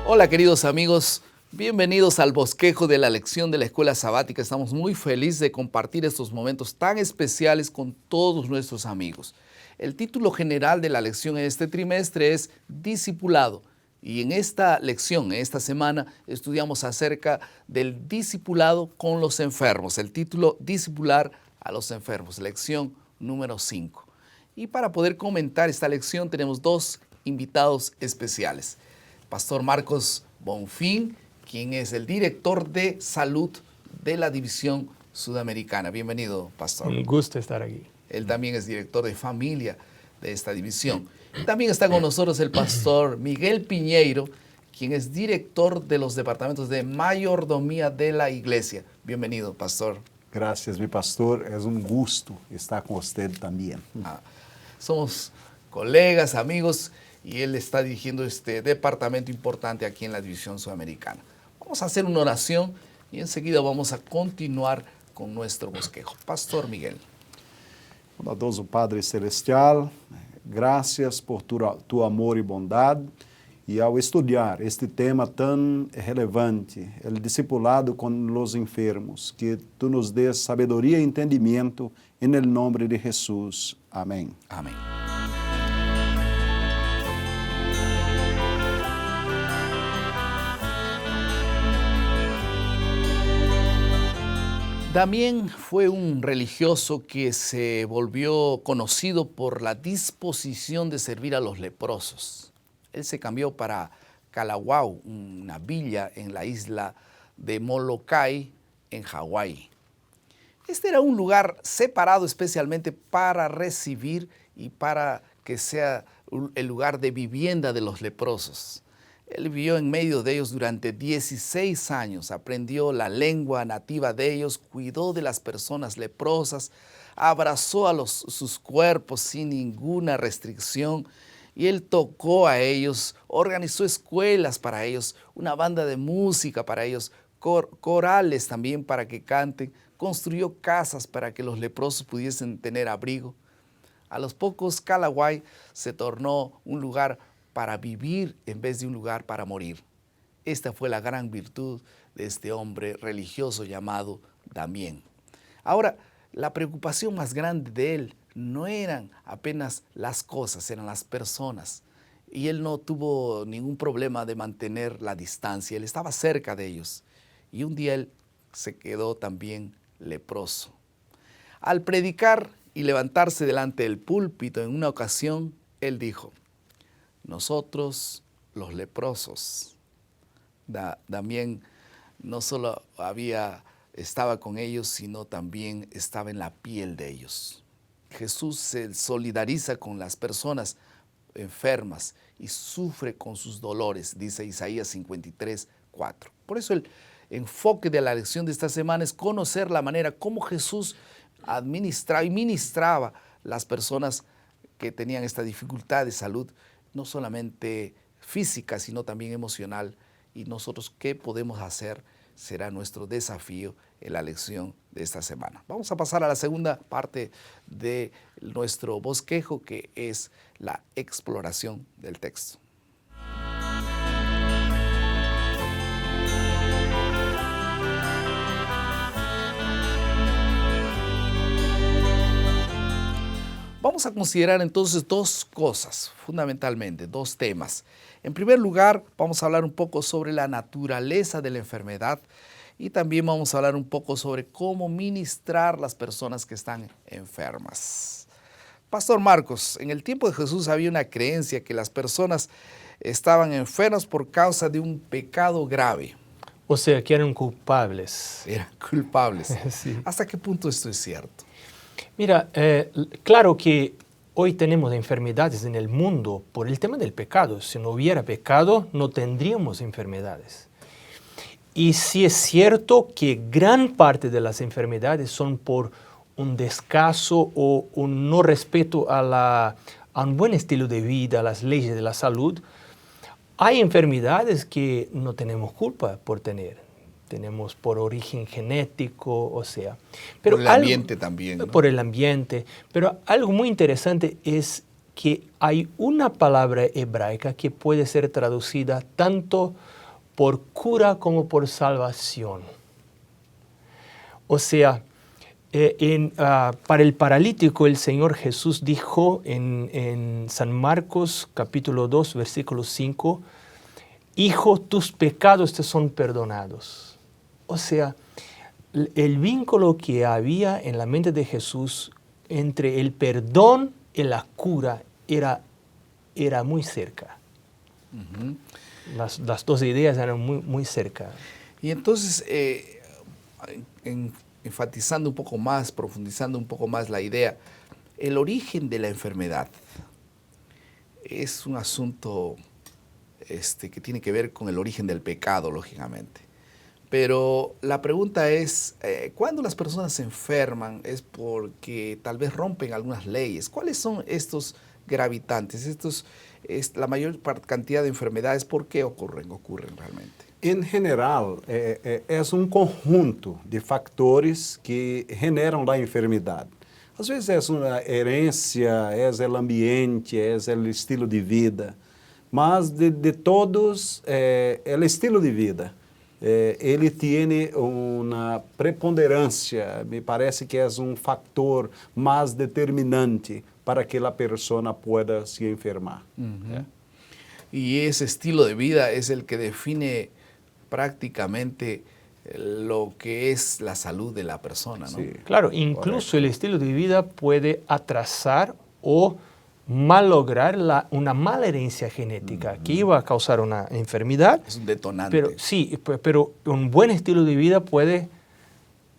Hola queridos amigos, bienvenidos al bosquejo de la lección de la escuela sabática. Estamos muy felices de compartir estos momentos tan especiales con todos nuestros amigos. El título general de la lección en este trimestre es Discipulado. Y en esta lección, en esta semana, estudiamos acerca del discipulado con los enfermos. El título, Discipular a los enfermos, lección número 5. Y para poder comentar esta lección tenemos dos invitados especiales. Pastor Marcos Bonfín, quien es el director de salud de la División Sudamericana. Bienvenido, Pastor. Un gusto estar aquí. Él también es director de familia de esta división. También está con nosotros el Pastor Miguel Piñeiro, quien es director de los departamentos de mayordomía de la iglesia. Bienvenido, Pastor. Gracias, mi pastor. Es un gusto estar con usted también. Somos colegas, amigos, y él está dirigiendo este departamento importante aquí en la División Sudamericana. Vamos a hacer una oración y enseguida vamos a continuar con nuestro bosquejo. Pastor Miguel. Bondadoso Padre Celestial, gracias por tu amor y bondad. E ao estudar este tema tão relevante, o discipulado com os enfermos, que tu nos des sabedoria e entendimento, em nome de Jesus. Amém. Amén. Damián fue un religioso que se volvió conocido por la disposición de servir a los leprosos. Él se cambió para Kalawao, una villa en la isla de Molokai, en Hawái. Este era un lugar separado especialmente para recibir y para que sea el lugar de vivienda de los leprosos. Él vivió en medio de ellos durante 16 años, aprendió la lengua nativa de ellos, cuidó de las personas leprosas, abrazó a sus cuerpos sin ninguna restricción y él tocó a ellos, organizó escuelas para ellos, una banda de música para ellos, corales también para que canten, construyó casas para que los leprosos pudiesen tener abrigo. A los pocos, Kalawao se tornó un lugar para vivir en vez de un lugar para morir. Esta fue la gran virtud de este hombre religioso llamado Damián. Ahora, la preocupación más grande de él no eran apenas las cosas, eran las personas. Y él no tuvo ningún problema de mantener la distancia, él estaba cerca de ellos. Y un día él se quedó también leproso. Al predicar y levantarse delante del púlpito en una ocasión, él dijo: nosotros, los leprosos. Damián no solo estaba con ellos, sino también estaba en la piel de ellos. Jesús se solidariza con las personas enfermas y sufre con sus dolores, dice Isaías 53:4. Por eso el enfoque de la lección de esta semana es conocer la manera como Jesús administraba y ministraba las personas que tenían esta dificultad de salud, no solamente física, sino también emocional. Y nosotros, ¿qué podemos hacer? Será nuestro desafío en la lección de esta semana. Vamos a pasar a la segunda parte de nuestro bosquejo, que es la exploración del texto. Vamos a considerar entonces dos cosas, fundamentalmente, dos temas. En primer lugar, vamos a hablar un poco sobre la naturaleza de la enfermedad y también vamos a hablar un poco sobre cómo ministrar a las personas que están enfermas. Pastor Marcos, en el tiempo de Jesús había una creencia que las personas estaban enfermas por causa de un pecado grave. O sea, que eran culpables. Eran culpables. Sí. ¿Hasta qué punto esto es cierto? Mira, claro que hoy tenemos enfermedades en el mundo por el tema del pecado. Si no hubiera pecado, no tendríamos enfermedades. Y sí es cierto que gran parte de las enfermedades son por un descaso o un no respeto a un buen estilo de vida, a las leyes de la salud. Hay enfermedades que no tenemos culpa por tener. Tenemos por origen genético, o sea. Pero por el ambiente también, ¿no? Por el ambiente. Pero algo muy interesante es que hay una palabra hebraica que puede ser traducida tanto por cura como por salvación. O sea, para el paralítico el Señor Jesús dijo en San Marcos capítulo 2, versículo 5, Hijo, tus pecados te son perdonados. O sea, el vínculo que había en la mente de Jesús entre el perdón y la cura era muy cerca. Ujú. Las dos ideas eran muy cerca. Y entonces, enfatizando un poco más, profundizando un poco más la idea, el origen de la enfermedad es un asunto que tiene que ver con el origen del pecado, lógicamente. Pero la pregunta es, ¿cuándo las personas se enferman es porque tal vez rompen algunas leyes? ¿Cuáles son estos gravitantes? La mayor cantidad de enfermedades, ¿por qué ocurren realmente? Em geral, é um conjunto de fatores que generam a enfermidade. Às vezes é uma herência, é o ambiente, é o estilo de vida, mas de todos, o estilo de vida. Ele tem uma preponderância, me parece que é um fator mais determinante para que a pessoa pueda se enfermar. Uh-huh. Y ese estilo de vida es el que define prácticamente lo que es la salud de la persona, ¿no? Sí. Claro, incluso el estilo de vida puede atrasar o malograr una mala herencia genética que iba a causar una enfermedad. Es un detonante. Pero sí, pero un buen estilo de vida puede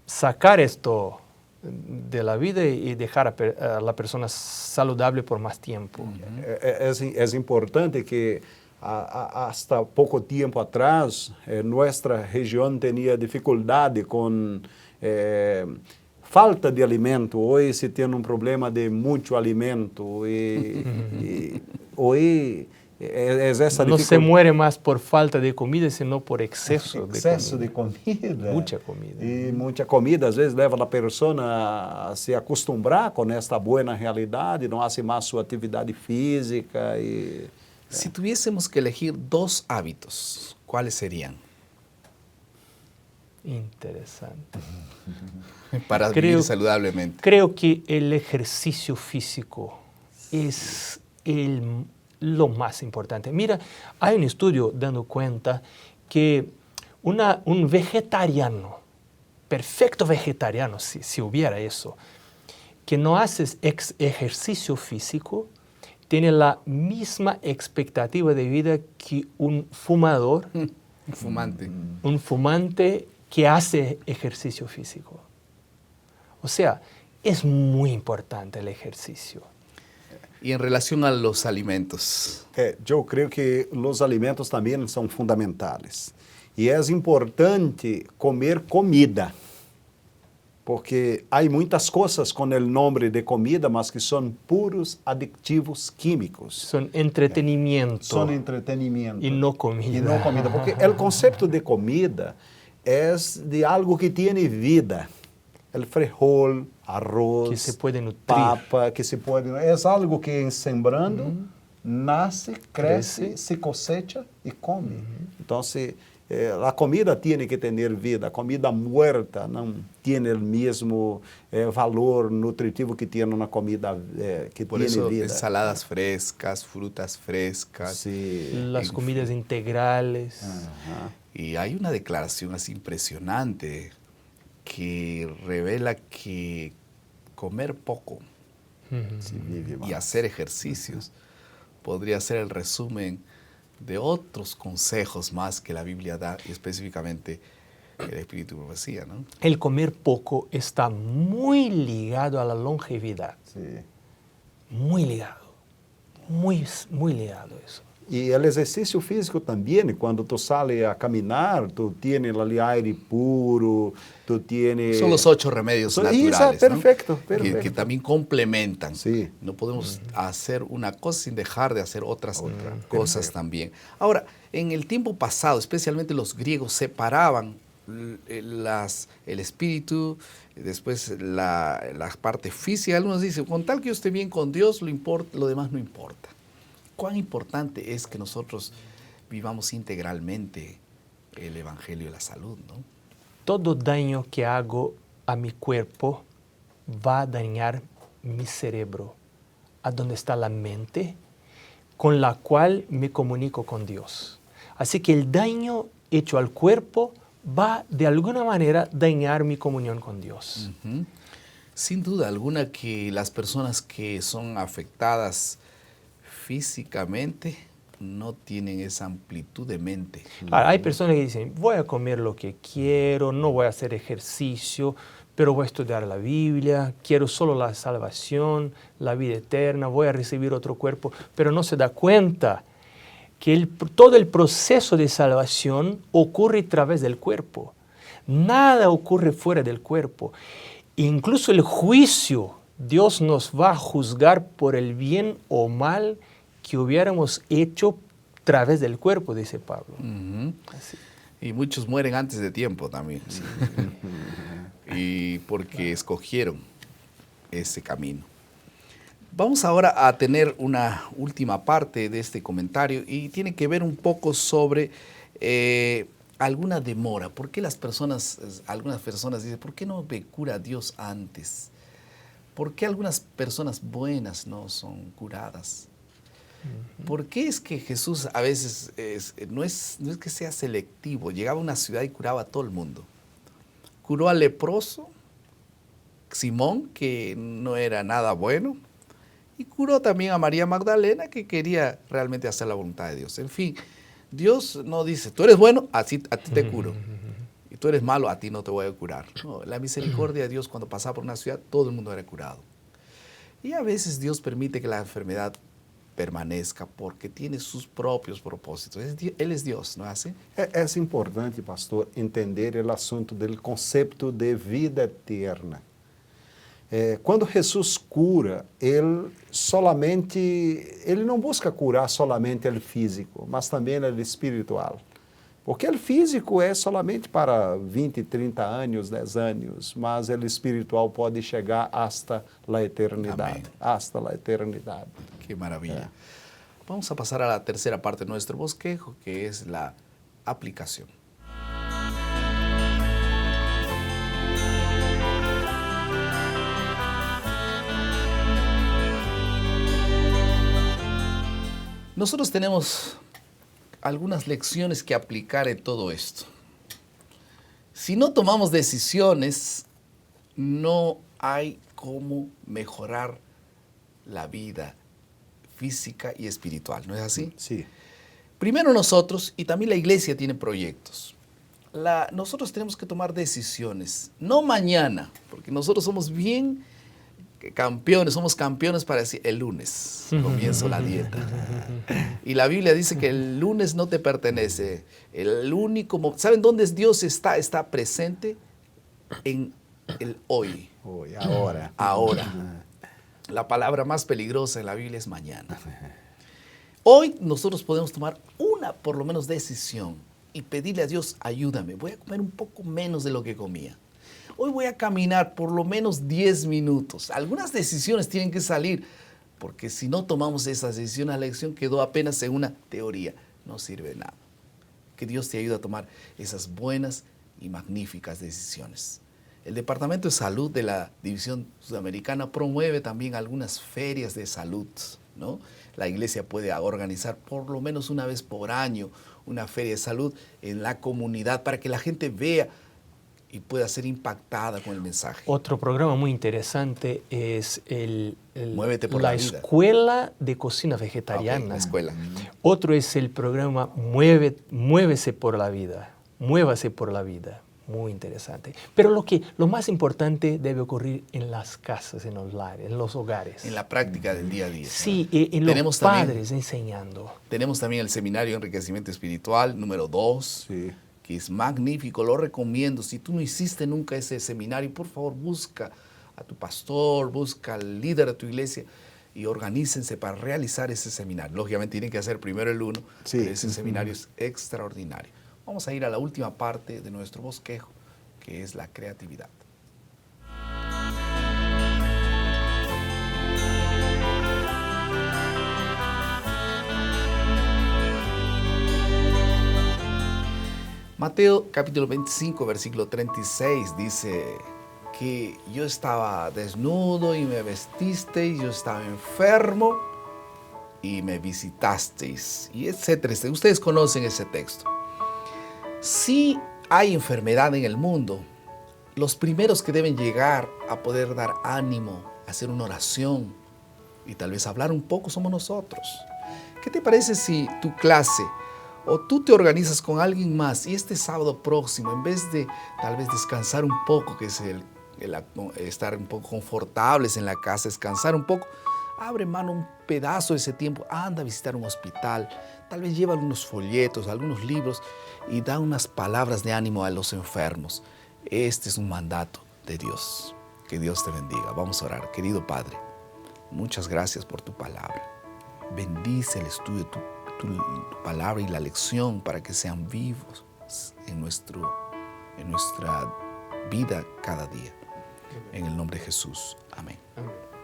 sacar esto de la vida y dejar a la persona saludable por más tiempo. É importante que hasta pouco tempo atrás, nossa região tinha dificuldade com falta de alimento. Hoje se tem um problema de muito alimento e hoje essa No se muere más por falta de comida, sino por exceso de comida. Mucha comida. E muita comida, às vezes, leva a pessoa a se acostumbrar com esta boa realidade, não hace mais sua atividade física. Si tuviésemos que elegir dos hábitos, ¿cuáles serían? Interesante. Para vivir saludablemente. Creo que el ejercicio físico es lo más importante. Mira, hay un estudio dando cuenta que un vegetariano, perfecto vegetariano, si hubiera eso, que no hace ejercicio físico, tiene la misma expectativa de vida que un fumador, un fumante que hace ejercicio físico. O sea, es muy importante el ejercicio. Y en relación a los alimentos. Eu creio que os alimentos também são fundamentais. E é importante comer comida, porque há muitas coisas com o nome de comida, mas que são puros aditivos químicos. Son entretenimiento. São entretenimento. E não comida. E não comida, porque o conceito de comida é de algo que tem vida. El frijol, arroz, que se puede nutrir. papa, que se pode... É algo que sembrando, nasce, cresce, se cosecha e come. Então, a comida tem que ter vida. A comida muerta não tem o mesmo valor nutritivo que tem na comida que Por tem eso, vida. ensaladas frescas, frutas frescas. Sí. Las comidas integrales. Y hay una declaración así impresionante que revela que comer poco y hacer ejercicios podría ser el resumen de otros consejos más que la Biblia da, y específicamente el Espíritu y Profecía, ¿no? El comer poco está muy ligado a la longevidad. Sí. Muy ligado. Muy ligado eso. E o exercício físico também, quando tu sales a caminhar, tu tienes ali aire puro, tu tienes... Son los 8 remedios naturales, Isso, perfecto, ¿no? perfecto. Que también complementan. Sí. No podemos hacer una cosa sin dejar de hacer otras cosas también. Ahora, en el tiempo pasado, especialmente los griegos separaban el espíritu, después la parte física. Algunos dicen, con tal que yo esté bien con Dios, lo demás no importa. ¿Cuán importante es que nosotros vivamos integralmente el Evangelio de la salud, ¿no? Todo daño que hago a mi cuerpo va a dañar mi cerebro, a donde está la mente, con la cual me comunico con Dios. Así que el daño hecho al cuerpo va de alguna manera dañar mi comunión con Dios. Uh-huh. Sin duda alguna que las personas que son afectadas físicamente no tienen esa amplitud de mente. Ahora, hay personas que dicen, voy a comer lo que quiero, no voy a hacer ejercicio, pero voy a estudiar la Biblia, quiero solo la salvación, la vida eterna, voy a recibir otro cuerpo, pero no se da cuenta que todo el proceso de salvación ocurre a través del cuerpo. Nada ocurre fuera del cuerpo. Incluso el juicio, Dios nos va a juzgar por el bien o mal que hubiéramos hecho a través del cuerpo, dice Pablo. Uh-huh. Y muchos mueren antes de tiempo también. Sí. Y porque escogieron ese camino. Vamos ahora a tener una última parte de este comentario y tiene que ver un poco sobre alguna demora. ¿Por qué algunas personas dicen, ¿por qué no me cura Dios antes? ¿Por qué algunas personas buenas no son curadas? ¿Por qué es que Jesús a veces no es que sea selectivo? Llegaba a una ciudad y curaba a todo el mundo. Curó al leproso, Simón, que no era nada bueno, y curó también a María Magdalena, que quería realmente hacer la voluntad de Dios. En fin, Dios no dice, tú eres bueno, a ti te curo. Y tú eres malo, a ti no te voy a curar. No, la misericordia de Dios, cuando pasaba por una ciudad, todo el mundo era curado. Y a veces Dios permite que la enfermedad permanezca porque tiene sus propios propósitos. Él es Dios, ¿no es así? É importante, pastor, entender o assunto do conceito de vida eterna. Quando Jesus cura, ele não busca curar solamente o físico, mas também o espiritual. Porque o físico é solamente para 20, 30 anos, 10 anos, mas o espiritual pode chegar hasta a eternidade. Hasta a eternidade. Qué maravilla. Vamos a pasar a la tercera parte de nuestro bosquejo, que es la aplicación. Nosotros tenemos algunas lecciones que aplicar en todo esto. Si no tomamos decisiones, no hay cómo mejorar la vida física y espiritual, ¿no es así? Sí. Primero nosotros, y también la iglesia tiene proyectos. Nosotros tenemos que tomar decisiones, no mañana, porque nosotros somos bien somos campeones para decir el lunes comienzo la dieta. Y la Biblia dice que el lunes no te pertenece. ¿Saben dónde Dios está? Está presente en el hoy. Hoy, ahora. Ahora. La palabra más peligrosa en la Biblia es mañana. Hoy nosotros podemos tomar una, por lo menos, decisión y pedirle a Dios, ayúdame, voy a comer un poco menos de lo que comía. Hoy voy a caminar por lo menos 10 minutos. Algunas decisiones tienen que salir, porque si no tomamos esas decisiones, la lección quedó apenas en una teoría. No sirve de nada. Que Dios te ayude a tomar esas buenas y magníficas decisiones. El Departamento de Salud de la División Sudamericana promueve también algunas ferias de salud, ¿no? La iglesia puede organizar por lo menos una vez por año una feria de salud en la comunidad para que la gente vea y pueda ser impactada con el mensaje. Otro programa muy interesante es la Escuela de Cocina Vegetariana. Okay, la escuela. Otro es el programa Muévese por la Vida. Muévase por la vida. Muy interesante. Pero lo más importante debe ocurrir en las casas, en los hogares. En la práctica del día a día. Sí, en los padres enseñando. Tenemos también el Seminario de Enriquecimiento Espiritual número 2. Sí. Que es magnífico, lo recomiendo. Si tú no hiciste nunca ese seminario, por favor busca a tu pastor, busca al líder de tu iglesia y organícense para realizar ese seminario. Lógicamente tienen que hacer primero el 1, sí. Pero ese seminario es extraordinario. Vamos a ir a la última parte de nuestro bosquejo, que es la creatividad. Mateo capítulo 25, versículo 36 dice que yo estaba desnudo y me vestisteis, yo estaba enfermo y me visitasteis, y etcétera. Ustedes conocen ese texto. Si hay enfermedad en el mundo, los primeros que deben llegar a poder dar ánimo, hacer una oración y tal vez hablar un poco somos nosotros. ¿Qué te parece si tu clase o tú te organizas con alguien más y este sábado próximo, en vez de tal vez descansar un poco, que es estar un poco confortables en la casa, descansar un poco, abre mano un pedazo de ese tiempo, anda a visitar un hospital, tal vez lleva algunos folletos, algunos libros y da unas palabras de ánimo a los enfermos. Este es un mandato de Dios. Que Dios te bendiga. Vamos a orar. Querido Padre, muchas gracias por tu palabra. Bendice el estudio de tu palabra y la lección para que sean vivos en nuestra vida cada día. En el nombre de Jesús. Amén. Amén.